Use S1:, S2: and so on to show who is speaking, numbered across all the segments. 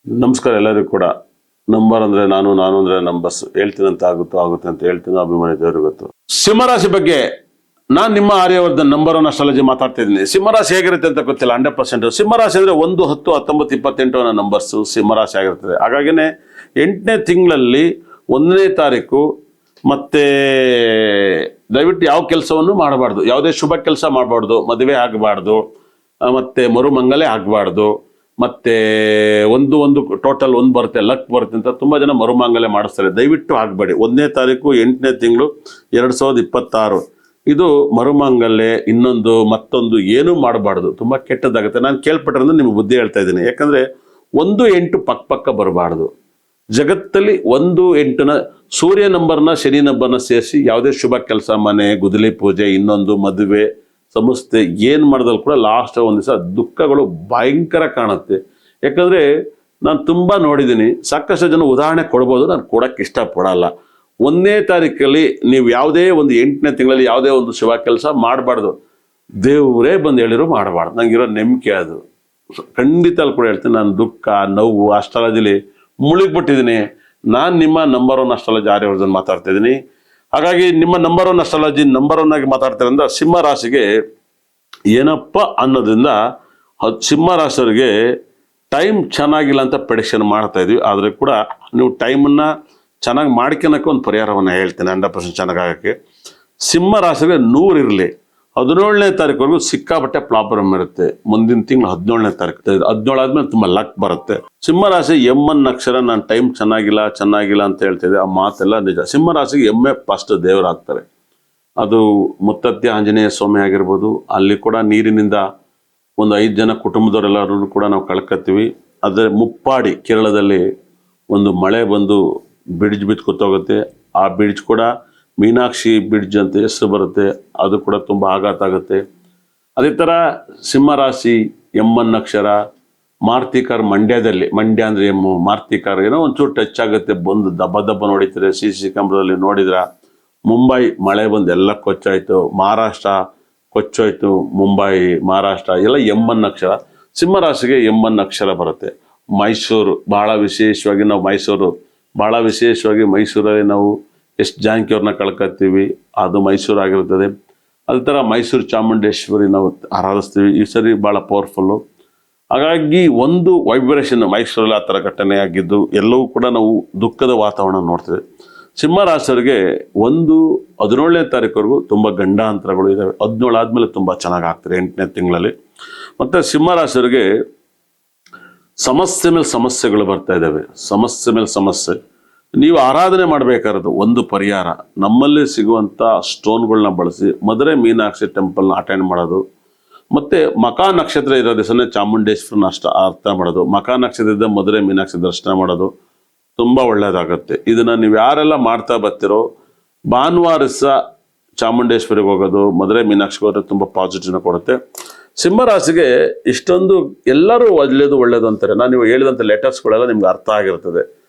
S1: ನಮಸ್ಕಾರ ಎಲ್ಲರಿಗೂ ಕೂಡ. ನಂಬರ್ ಅಂದ್ರೆ ನಾನು ಅಂದ್ರೆ ನಂಬರ್ಸ್ ಹೇಳ್ತೀನಂತ ಆಗುತ್ತೆ ಅಂತ ಹೇಳ್ತೀನಿ. ಅಭಿಮಾನಿ ದೇವರು ಗೊತ್ತು. ಸಿಂಹರಾಶಿ ಬಗ್ಗೆ ನಾನು ನಿಮ್ಮ ಆರ್ಯವರ್ಧನ್ ನಂಬರ್ 1 ಅಸ್ಟ್ರಾಲಜಿ ಮಾತಾಡ್ತಾ ಇದ್ದೀನಿ. ಸಿಂಹರಾಶಿ ಹೇಗಿರುತ್ತೆ ಅಂತ ಗೊತ್ತಿಲ್ಲ 100%. ಸಿಂಹರಾಶಿ ಅಂದ್ರೆ 1, 10, 19, 28 ನಂಬರ್ಸ್ ಸಿಂಹರಾಶಿ ಆಗಿರ್ತದೆ. ಹಾಗಾಗಿನೇ 8ನೇ ತಿಂಗಳಲ್ಲಿ 1ನೇ ತಾರೀಕು ಮತ್ತೆ ದಯವಿಟ್ಟು ಯಾವ ಕೆಲಸವನ್ನು ಮಾಡಬಾರ್ದು, ಯಾವುದೇ ಶುಭ ಕೆಲಸ ಮಾಡಬಾರ್ದು, ಮದುವೆ ಆಗಬಾರ್ದು, ಮತ್ತೆ ಮರುಮಂಗಲೆ ಆಗಬಾರ್ದು, ಮತ್ತೆ ಒಂದು ಟೋಟಲ್ 1 ಬರುತ್ತೆ, ಲಕ್ ಬರುತ್ತೆ ಅಂತ ತುಂಬಾ ಜನ ಮರುಮಾಂಗಲ್ಯ ಮಾಡಿಸ್ತಾರೆ. ದಯವಿಟ್ಟು ಆಗಬೇಡಿ. 1ನೇ ತಾರೀಕು 8ನೇ ತಿಂಗಳು 2026 ಇದು ಮರುಮಾಂಗಲ್ಯ ಮತ್ತೊಂದು ಏನೂ ಮಾಡಬಾರ್ದು, ತುಂಬಾ ಕೆಟ್ಟದಾಗುತ್ತೆ. ನಾನು ಕೇಳ್ಪಟ್ರಿಂದ ನಿಮ್ಗೆ ಬುದ್ಧಿ ಹೇಳ್ತಾ ಇದ್ದೀನಿ. ಯಾಕಂದ್ರೆ 1, 8 ಪಕ್ಕ ಬರಬಾರ್ದು. ಜಗತ್ತಲ್ಲಿ 1, 8ನ ಸೂರ್ಯ ನಂಬರ್ನ ಶನಿ ನಂಬರ್ನ ಸೇರಿಸಿ ಯಾವುದೇ ಶುಭ ಕೆಲಸ, ಮನೆ ಗುದ್ದಲಿ ಪೂಜೆ, ಮದುವೆ ಸಂಸ್ಥೆ ಏನ್ ಮಾಡಿದ್ರು ಕೂಡ ಲಾಸ್ಟ್ ಒಂದ್ ದಿವಸ ದುಃಖಗಳು ಭಯಂಕರ ಕಾಣುತ್ತೆ. ಯಾಕಂದ್ರೆ ನಾನು ತುಂಬಾ ನೋಡಿದ್ದೀನಿ. ಸಾಕಷ್ಟು ಜನ ಉದಾಹರಣೆ ಕೊಡ್ಬೋದು, ನಾನು ಕೊಡಕ್ಕೆ ಇಷ್ಟಪಡಲ್ಲ. 1ನೇ ತಾರೀಕಲ್ಲಿ ನೀವು ಯಾವುದೇ ಒಂದು 8ನೇ ತಿಂಗಳಲ್ಲಿ ಯಾವುದೇ ಒಂದು ಶುಭ ಕೆಲಸ ಮಾಡಬಾರ್ದು. ದೇವರೇ ಬಂದು ಹೇಳಿದ್ರು ಮಾಡಬಾರ್ದು. ನಂಗಿರೋ ನಂಬಿಕೆ ಅದು. ಖಂಡಿತ ಅಲ್ಲಿ ಕೂಡ ಹೇಳ್ತೀನಿ. ನಾನು ದುಃಖ ನೋವು ಅಸ್ಟ್ರಾಲಜಿಲಿ ಮುಳುಗ್ಬಿಟ್ಟಿದ್ದೀನಿ. ನಾನು ನಿಮ್ಮ ನಂಬರ್ 1 ಅಸ್ಟ್ರಾಲಜಿ ಆರ್ಯವರ್ಧನ್ ಮಾತಾಡ್ತಾ ಇದ್ದೀನಿ. ಹಾಗಾಗಿ ನಿಮ್ಮ ನಂಬರ್ 1 ಅಸ್ಟ್ರಾಲಜಿ ನಂಬರ್ 1 ಆಗಿ ಮಾತಾಡ್ತಾರಿಂದ ಸಿಂಹ ರಾಶಿಗೆ ಏನಪ್ಪ ಅನ್ನೋದ್ರಿಂದ ಸಿಂಹ ರಾಶಿಯವರಿಗೆ ಟೈಮ್ ಚೆನ್ನಾಗಿಲ್ಲ ಅಂತ ಪ್ರೆಡಿಕ್ಷನ್ ಮಾಡ್ತಾ ಇದ್ವಿ. ಆದ್ರೆ ಕೂಡ ನೀವು ಟೈಮನ್ನ ಚೆನ್ನಾಗಿ ಮಾಡ್ಕೊಳಕ್ಕೆ ಒಂದು ಪರಿಹಾರವನ್ನು ಹೇಳ್ತೇನೆ 100% ಚೆನ್ನಾಗಕ್ಕೆ. ಸಿಂಹ ರಾಶಿಗೆ 100 ಇರಲಿ. 17ನೇ ತಾರೀಕುವರೆಗೂ ಸಿಕ್ಕಾಪಟ್ಟೆ ಪ್ರಾಬ್ಲಮ್ ಇರುತ್ತೆ. ಮುಂದಿನ ತಿಂಗಳು 17ನೇ ತಾರೀಕು 17 ಆದ್ಮೇಲೆ ತುಂಬಾ ಲಕ್ ಬರುತ್ತೆ. ಸಿಂಹ ರಾಶಿ ಎಮ್ಮನ್ ಅಕ್ಷರ ನಾನು ಟೈಮ್ ಚೆನ್ನಾಗಿಲ್ಲ ಅಂತ ಹೇಳ್ತಿದ್ದೆ. ಆ ಮಾತೆಲ್ಲ ನಿಜ. ಸಿಂಹ ರಾಶಿಗೆ ಎಮ್ಮೆ ಫಸ್ಟ್ ದೇವರಾಗ್ತಾರೆ. ಅದು ಮುತ್ತತ್ಯ ಆಂಜನೇಯ ಸ್ವಾಮಿ ಆಗಿರ್ಬೋದು. ಅಲ್ಲಿ ಕೂಡ ನೀರಿನಿಂದ ಒಂದು 5 ಜನ ಕುಟುಂಬದವರೆಲ್ಲರೂ ಕೂಡ ನಾವು ಕಳ್ಕೊತೀವಿ. ಅದ್ರ ಮುಪ್ಪಾಡಿ ಕೇರಳದಲ್ಲಿ ಒಂದು ಮಳೆ ಬಂದು ಬ್ರಿಡ್ಜ್ ಬಿದ್ದು ಕೂತೋಗುತ್ತೆ. ಆ ಬ್ರಿಡ್ಜ್ ಕೂಡ ಮೀನಾಕ್ಷಿ ಬ್ರಿಡ್ಜ್ ಅಂತ ಹೆಸರು ಬರುತ್ತೆ. ಅದು ಕೂಡ ತುಂಬಾ ಆಘಾತ ಆಗುತ್ತೆ. ಅದೇ ತರ ಸಿಂಹ ರಾಶಿ ಎಮ್ಮನ್ ಅಕ್ಷರ ಮಾರ್ತಿಕರ್ ಮಂಡ್ಯ ಅಂದ್ರೆ ಎಮ್ಮು, ಮಾರ್ತಿಕರ್ ಏನೋ ಒಂಚೂರು ಟಚ್ ಆಗುತ್ತೆ, ಬಂದು ದಬ್ಬ ನೋಡಿದ್ರೆ CC ಕ್ಯಾಮ್ರಾದಲ್ಲಿ ನೋಡಿದ್ರ. ಮುಂಬೈ ಮಳೆ ಬಂದು ಎಲ್ಲ ಕೊಚ್ಚಾಯ್ತು, ಮಹಾರಾಷ್ಟ್ರ ಕೊಚ್ಚೋಯ್ತು, ಮುಂಬೈ ಮಹಾರಾಷ್ಟ್ರ ಎಲ್ಲ ಎಮ್ಮನ್ ಅಕ್ಷರ. ಸಿಂಹ ರಾಶಿಗೆ ಎಮ್ಮನ್ ಅಕ್ಷರ ಬರುತ್ತೆ. ಮೈಸೂರು ಬಹಳ ವಿಶೇಷವಾಗಿ ಮೈಸೂರಲ್ಲಿ ನಾವು ಎಷ್ಟು ಜಾನಕಿಯವ್ರನ್ನ ಕಳ್ಕೊತೀವಿ, ಅದು ಮೈಸೂರು ಆಗಿರ್ತದೆ. ಅದೇ ಥರ ಮೈಸೂರು ಚಾಮುಂಡೇಶ್ವರಿ ನಾವು ಆರಾಧಿಸ್ತೀವಿ. ಈ ಸರಿ ಭಾಳ ಪವರ್ಫುಲ್ಲು. ಹಾಗಾಗಿ ಒಂದು ವೈಬ್ರೇಷನ್ ಮೈಸೂರಲ್ಲಿ ಆ ಥರ ಘಟನೆ ಆಗಿದ್ದು ಎಲ್ಲವೂ ಕೂಡ ನಾವು ದುಃಖದ ವಾತಾವರಣ ನೋಡ್ತೇವೆ. ಸಿಂಹ ರಾಶಿಯವರಿಗೆ 17ನೇ ತಾರೀಕುವರೆಗೂ ತುಂಬ ಗಂಡಾಂತರಗಳು ಇದ್ದಾವೆ. 17 ಆದ್ಮೇಲೆ ತುಂಬ ಚೆನ್ನಾಗಿ ಆಗ್ತದೆ 8ನೇ ತಿಂಗಳಲ್ಲಿ. ಮತ್ತೆ ಸಿಂಹ ರಾಶಿಯವರಿಗೆ ಸಮಸ್ಯೆ ಮೇಲೆ ಸಮಸ್ಯೆಗಳು ಬರ್ತಾ ಇದ್ದಾವೆ. ಸಮಸ್ಯೆ ಮೇಲೆ ಸಮಸ್ಯೆ. ನೀವು ಆರಾಧನೆ ಮಾಡಬೇಕಾರದು ಒಂದು ಪರಿಹಾರ, ನಮ್ಮಲ್ಲಿ ಸಿಗುವಂಥ ಸ್ಟೋನ್ಗಳನ್ನ ಬಳಸಿ ಮಧುರೆ ಮೀನಾಕ್ಷಿ ಟೆಂಪಲ್ನ ಅಟೆಂಡ್ ಮಾಡೋದು. ಮತ್ತೆ ಮಕಾ ನಕ್ಷತ್ರ ಇರೋ ದಿವಸನೇ ಚಾಮುಂಡೇಶ್ವರನ ಅರ್ಥ ಮಾಡೋದು. ಮಕಾ ನಕ್ಷತ್ರದಿಂದ ಮಧುರೆ ಮೀನಾಕ್ಷಿ ದರ್ಶನ ಮಾಡೋದು ತುಂಬ ಒಳ್ಳೇದಾಗುತ್ತೆ. ಇದನ್ನ ನೀವು ಯಾರೆಲ್ಲ ಮಾಡ್ತಾ ಬರ್ತಿರೋ ಭಾನುವಾರ ಚಾಮುಂಡೇಶ್ವರಿಗೆ ಹೋಗೋದು, ಮಧುರೆ ಮೀನಾಕ್ಷಿಗೆ ಹೋದ್ರೆ ತುಂಬ ಪಾಸಿಟಿವ್ನ ಕೊಡುತ್ತೆ. ಸಿಂಹ ರಾಶಿಗೆ ಇಷ್ಟೊಂದು ಎಲ್ಲರೂ ಒಳ್ಳೇದು ಅಂತಾರೆ. ನಾನು ನೀವು ಹೇಳಿದಂಥ ಲೆಟರ್ಸ್ಗಳೆಲ್ಲ ನಿಮ್ಗೆ ಅರ್ಥ ಆಗಿರ್ತದೆ.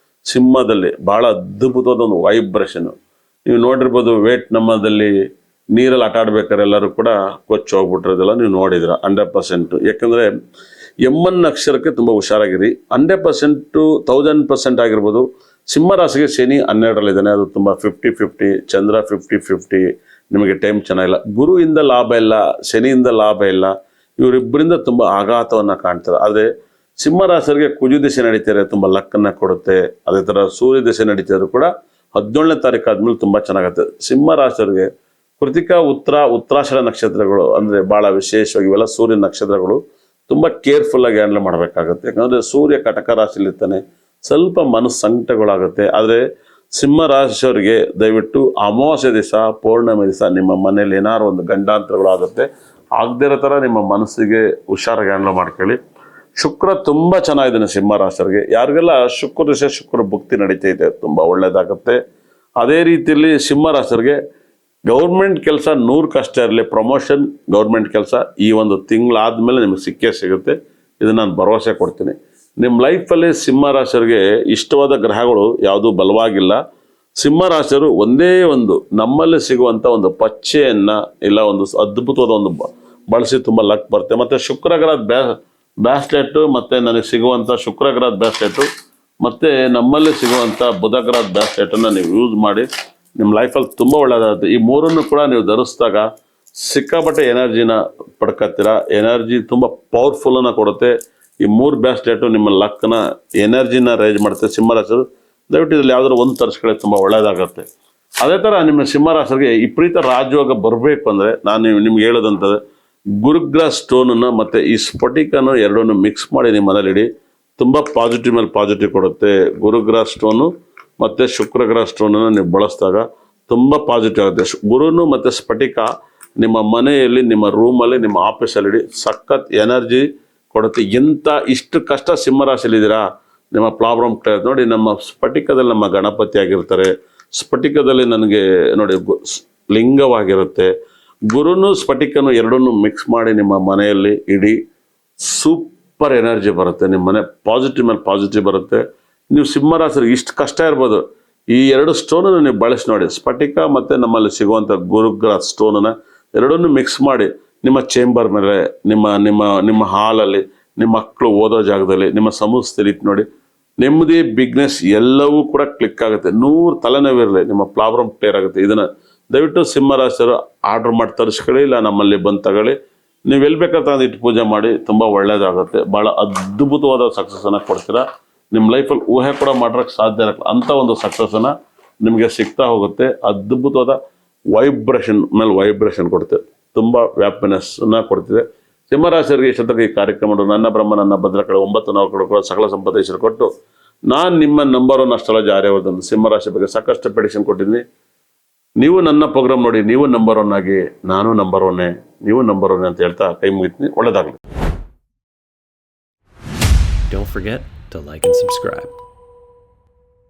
S1: ಸಿಂಹದಲ್ಲಿ ಬಹಳ ಅದ್ಭುತವಾದ ಒಂದು ವೈಬ್ರೇಷನ್ ನೀವು ನೋಡಿರ್ಬೋದು. ನಮ್ಮದಲ್ಲಿ ನೀರಲ್ಲಿ ಆಟ ಆಡ್ಬೇಕಾದ್ರೆ ಎಲ್ಲರೂ ಕೂಡ ಕೊಚ್ಚಿ ಹೋಗ್ಬಿಟ್ಟಿರೋದೆಲ್ಲ ನೀವು ನೋಡಿದ್ರ 100%. ಯಾಕಂದ್ರೆ ಎಮ್ಮನ್ ಅಕ್ಷರಕ್ಕೆ ತುಂಬಾ ಹುಷಾರಾಗಿರಿ. 100% 1000% ಆಗಿರ್ಬೋದು. ಸಿಂಹ ರಾಶಿಗೆ ಶನಿ 12ರಲ್ಲಿದ್ದಾನೆ. ಅದು ತುಂಬಾ 50-50, ಚಂದ್ರ 50-50. ನಿಮಗೆ ಟೈಮ್ ಚೆನ್ನಾಗಿಲ್ಲ. ಗುರುವಿಂದ ಲಾಭ ಇಲ್ಲ, ಶನಿಯಿಂದ ಲಾಭ ಇಲ್ಲ. ಇವರಿಬ್ಬರಿಂದ ತುಂಬಾ ಆಘಾತವನ್ನ ಕಾಣ್ತಾರೆ. ಆದ್ರೆ ಸಿಂಹ ರಾಶಿಯವರಿಗೆ ಕುಜು ದಿಶೆ ನಡೀತಾರೆ, ತುಂಬಾ ಲಕ್ಕನ್ನ ಕೊಡುತ್ತೆ. ಅದೇ ತರ ಸೂರ್ಯ ದಿಶೆ ನಡೀತಿದ್ರು ಕೂಡ 17ನೇ ತಾರೀಕು ಆದ್ಮೇಲೆ ತುಂಬಾ ಚೆನ್ನಾಗತ್ತೆ. ಸಿಂಹ ರಾಶಿಯವರಿಗೆ ಕೃತಿಕಾ ಉತ್ತರಾಷಾಢ ನಕ್ಷತ್ರಗಳು ಅಂದ್ರೆ ಬಹಳ ವಿಶೇಷವಾಗಿ ಇವೆಲ್ಲ ಸೂರ್ಯ ನಕ್ಷತ್ರಗಳು ತುಂಬಾ ಕೇರ್ಫುಲ್ ಆಗಿ ಹ್ಯಾಂಡಲ್ ಮಾಡ್ಬೇಕಾಗತ್ತೆ. ಯಾಕಂದ್ರೆ ಸೂರ್ಯ ಕಟಕ ರಾಶಿಲಿರ್ತಾನೆ, ಸ್ವಲ್ಪ ಮನಸ್ಸು ಸಂಕಟಗಳಾಗುತ್ತೆ. ಆದ್ರೆ ಸಿಂಹ ರಾಶಿಯವರಿಗೆ ದಯವಿಟ್ಟು ಅಮಾವಾಸ್ಯೆ ದಿವಸ, ಪೌರ್ಣಮಿ ದಿವಸ ನಿಮ್ಮ ಮನೇಲಿ ಏನಾದ್ರು ಒಂದು ಗಂಡಾಂತರಗಳು ಆಗುತ್ತೆ. ಆಗದೇ ಇರೋ ತರ ನಿಮ್ಮ ಮನಸ್ಸಿಗೆ ಹುಷಾರಾಗಿ ಹ್ಯಾಂಡಲ್ ಮಾಡ್ಕೊಳ್ಳಿ. ಶುಕ್ರ ತುಂಬಾ ಚೆನ್ನಾಗಿದ್ದಾನೆ ಸಿಂಹ ರಾಶಿಯವರಿಗೆ. ಯಾರಿಗೆಲ್ಲ ಶುಕ್ರ ಭುಕ್ತಿ ನಡೀತಾ ಇದೆ ತುಂಬಾ ಒಳ್ಳೇದಾಗುತ್ತೆ. ಅದೇ ರೀತಿಯಲ್ಲಿ ಸಿಂಹ ರಾಶಿಯವರಿಗೆ ಗೌರ್ಮೆಂಟ್ ಕೆಲಸ 100 ಕಷ್ಟ ಇರಲಿ, ಪ್ರಮೋಷನ್ ಗೌರ್ಮೆಂಟ್ ಕೆಲಸ ಈ ಒಂದು ತಿಂಗಳಾದ್ಮೇಲೆ ನಿಮ್ಗೆ ಸಿಕ್ಕೇ ಸಿಗುತ್ತೆ. ಇದನ್ನ ನಾನು ಭರವಸೆ ಕೊಡ್ತೀನಿ. ನಿಮ್ಮ ಲೈಫಲ್ಲಿ ಸಿಂಹ ರಾಶಿಯವರಿಗೆ ಇಷ್ಟವಾದ ಗ್ರಹಗಳು ಯಾವುದೂ ಬಲವಾಗಿಲ್ಲ. ಸಿಂಹ ರಾಶಿಯವರು ಒಂದೇ ಒಂದು ನಮ್ಮಲ್ಲಿ ಸಿಗುವಂತ ಒಂದು ಪಚ್ಚೆಯನ್ನ ಇಲ್ಲ ಒಂದು ಅದ್ಭುತವಾದ ಒಂದು ಬಳಸಿ ತುಂಬಾ ಲಕ್ ಬರುತ್ತೆ. ಮತ್ತೆ ಶುಕ್ರ ಗ್ರಹ ಬ್ಯಾಸ್ಲೆಟ್ಟು ಮತ್ತು ನನಗೆ ಸಿಗುವಂಥ ಶುಕ್ರ ಗ್ರಹದ ಬ್ಯಾಸ್ಲೆಟು ಮತ್ತು ನಮ್ಮಲ್ಲಿ ಸಿಗುವಂಥ ಬುಧ ಗ್ರಹದ ಬ್ಯಾಸ್ಲೆಟನ್ನು ನೀವು ಯೂಸ್ ಮಾಡಿ ನಿಮ್ಮ ಲೈಫಲ್ಲಿ ತುಂಬ ಒಳ್ಳೆಯದಾಗುತ್ತೆ. ಈ ಮೂರನ್ನು ಕೂಡ ನೀವು ಧರಿಸಿದಾಗ ಸಿಕ್ಕಾಪಟ್ಟೆ ಎನರ್ಜಿನ ಪಡ್ಕೊತೀರ. ಎನರ್ಜಿ ತುಂಬ ಪವರ್ಫುಲ್ಲನ್ನು ಕೊಡುತ್ತೆ. ಈ 3 ಬ್ಯಾಸ್ಲೆಟು ನಿಮ್ಮ ಲಕ್ನ ಎನರ್ಜಿನ ರೈಸ್ ಮಾಡುತ್ತೆ. ಸಿಂಹರಾಶಿ ದಯವಿಟ್ಟು ಇದರಲ್ಲಿ ಯಾವ್ದಾದ್ರು ಒಂದು ತರಿಸ್ಕೊಳ್ಳಿ, ತುಂಬ ಒಳ್ಳೆಯದಾಗುತ್ತೆ. ಅದೇ ಥರ ನಿಮ್ಮ ಸಿಂಹರಾಶಿಗೆ ವಿಪರೀತ ರಾಜಯೋಗ ಬರಬೇಕು ಅಂದರೆ ನಾನು ನಿಮ್ಗೆ ಹೇಳೋದಂಥದ್ದು, ಗುರುಗ್ರಹ ಸ್ಟೋನನ್ನು ಮತ್ತು ಈ ಸ್ಫಟಿಕನು ಎರಡನ್ನು ಮಿಕ್ಸ್ ಮಾಡಿ ನಿಮ್ಮ ಮನೇಲಿ ಇಡಿ. ತುಂಬ ಪಾಸಿಟಿವ್ ಮೇಲೆ ಪಾಸಿಟಿವ್ ಕೊಡುತ್ತೆ. ಗುರುಗ್ರಹ ಸ್ಟೋನು ಮತ್ತು ಶುಕ್ರಗ್ರಹ ಸ್ಟೋನನ್ನು ನೀವು ಬಳಸಿದಾಗ ತುಂಬ ಪಾಸಿಟಿವ್ ಆಗುತ್ತೆ. ಗುರುನು ಮತ್ತು ಸ್ಫಟಿಕ ನಿಮ್ಮ ಮನೆಯಲ್ಲಿ, ನಿಮ್ಮ ರೂಮಲ್ಲಿ, ನಿಮ್ಮ ಆಫೀಸಲ್ಲಿ ಇಡಿ. ಸಖತ್ ಎನರ್ಜಿ ಕೊಡುತ್ತೆ. ಇಷ್ಟು ಕಷ್ಟ ಸಿಂಹರಾಶಿಲಿದ್ದೀರಾ, ನಿಮ್ಮ ಪ್ರಾಬ್ಲಮ್ ನೋಡಿ. ನಮ್ಮ ಸ್ಫಟಿಕದಲ್ಲಿ ನಮ್ಮ ಗಣಪತಿ ಆಗಿರ್ತಾರೆ. ಸ್ಫಟಿಕದಲ್ಲಿ ನನಗೆ ನೋಡಿ ಲಿಂಗವಾಗಿರುತ್ತೆ. ಗುರುನು ಸ್ಫಟಿಕನು ಎರಡನ್ನೂ ಮಿಕ್ಸ್ ಮಾಡಿ ನಿಮ್ಮ ಮನೆಯಲ್ಲಿ ಇಡಿ. ಸೂಪರ್ ಎನರ್ಜಿ ಬರುತ್ತೆ. ನಿಮ್ಮ ಮನೆ ಪಾಸಿಟಿವ್ ಮೇಲೆ ಪಾಸಿಟಿವ್ ಬರುತ್ತೆ. ನೀವು ಸಿಂಹರಾಶಿಗೆ ಇಷ್ಟು ಕಷ್ಟ ಇರ್ಬೋದು, ಈ 2 ಸ್ಟೋನನ್ನು ನೀವು ಬಳಸಿ ನೋಡಿ. ಸ್ಫಟಿಕ ಮತ್ತು ನಮ್ಮಲ್ಲಿ ಸಿಗುವಂಥ ಗುರುಗ್ರಹ ಸ್ಟೋನನ್ನು ಎರಡನ್ನೂ ಮಿಕ್ಸ್ ಮಾಡಿ ನಿಮ್ಮ ಚೇಂಬರ್ ಮೇಲೆ, ನಿಮ್ಮ ಹಾಲಲ್ಲಿ, ನಿಮ್ಮ ಮಕ್ಕಳು ಓದೋ ಜಾಗದಲ್ಲಿ, ನಿಮ್ಮ ಸಂಸ್ಥೆಯಲ್ಲಿ ಇಟ್ಟು ನೋಡಿ. ನೆಮ್ಮದಿ, ಬಿಗ್ನೆಸ್ ಎಲ್ಲವೂ ಕೂಡ ಕ್ಲಿಕ್ ಆಗುತ್ತೆ. 100 ತಲೆನೋವಿರಲಿ, ನಿಮ್ಮ ಪ್ರಾಬ್ಲಮ್ ಕ್ಲಿಯರ್ ಆಗುತ್ತೆ. ಇದನ್ನು ದಯವಿಟ್ಟು ಸಿಂಹರಾಶಿಯರು ಆರ್ಡ್ರ್ ಮಾಡಿ ತರಿಸ್ಕೊಳ್ಳಿ, ಇಲ್ಲ ನಮ್ಮಲ್ಲಿ ಬಂದು ತಗೊಳ್ಳಿ. ನೀವು ಎಲ್ಲಿ ಬೇಕಾದ್ರೆ ತಂದು ಇಟ್ಟು ಪೂಜೆ ಮಾಡಿ, ತುಂಬ ಒಳ್ಳೆಯದಾಗುತ್ತೆ. ಭಾಳ ಅದ್ಭುತವಾದ ಸಕ್ಸಸ್ಸನ್ನು ಕೊಡ್ತೀರಾ. ನಿಮ್ಮ ಲೈಫಲ್ಲಿ ಊಹೆ ಕೂಡ ಮಾಡೋಕ್ಕೆ ಸಾಧ್ಯ ಇರಲ್ಲ ಅಂಥ ಒಂದು ಸಕ್ಸಸ್ಸನ್ನು ನಿಮಗೆ ಸಿಗ್ತಾ ಹೋಗುತ್ತೆ. ಅದ್ಭುತವಾದ ವೈಬ್ರೇಷನ್ ಮೇಲೆ ವೈಬ್ರೇಷನ್ ಕೊಡುತ್ತೆ. ತುಂಬ ಹ್ಯಾಪಿನೆಸ್ಸನ್ನು ಕೊಡ್ತಿದೆ. ಸಿಂಹರಾಶಿಯವರಿಗೆ ಇಷ್ಟೊತ್ತಿಗೆ ಈ ಕಾರ್ಯಕ್ರಮ ನನ್ನ ಬ್ರಹ್ಮ ನನ್ನ ಭದ್ರಕಳೆ 9 ಕೂಡ ಸಕಲ ಸಂಪದೇಶ್ವರ ಕೊಟ್ಟು, ನಾನು ನಿಮ್ಮ ನಂಬರ್ 1 ಅಸ್ಟ್ರಾಲಜಿ ಆರ್ಯವರ್ಧನ್ ಸಿಂಹರಾಶಿ ಬಗ್ಗೆ ಸಾಕಷ್ಟು ಪ್ರೆಡಿಕ್ಷನ್ ಕೊಟ್ಟಿದ್ದೀನಿ. ನೀವು ನನ್ನ ಪ್ರೋಗ್ರಾಮ್ ನೋಡಿ, ನೀವು ನಂಬರ್ 1 ಆಗಿ, ನಾನು ನಂಬರ್ 1, ನೀವು ನಂಬರ್ 1 ಅಂತ ಹೇಳ್ತಾ ಕೈ ಮುಗಿತೀನಿ. ಒಳ್ಳೆಯದಾಗಲಿ.
S2: Don't forget to like and subscribe.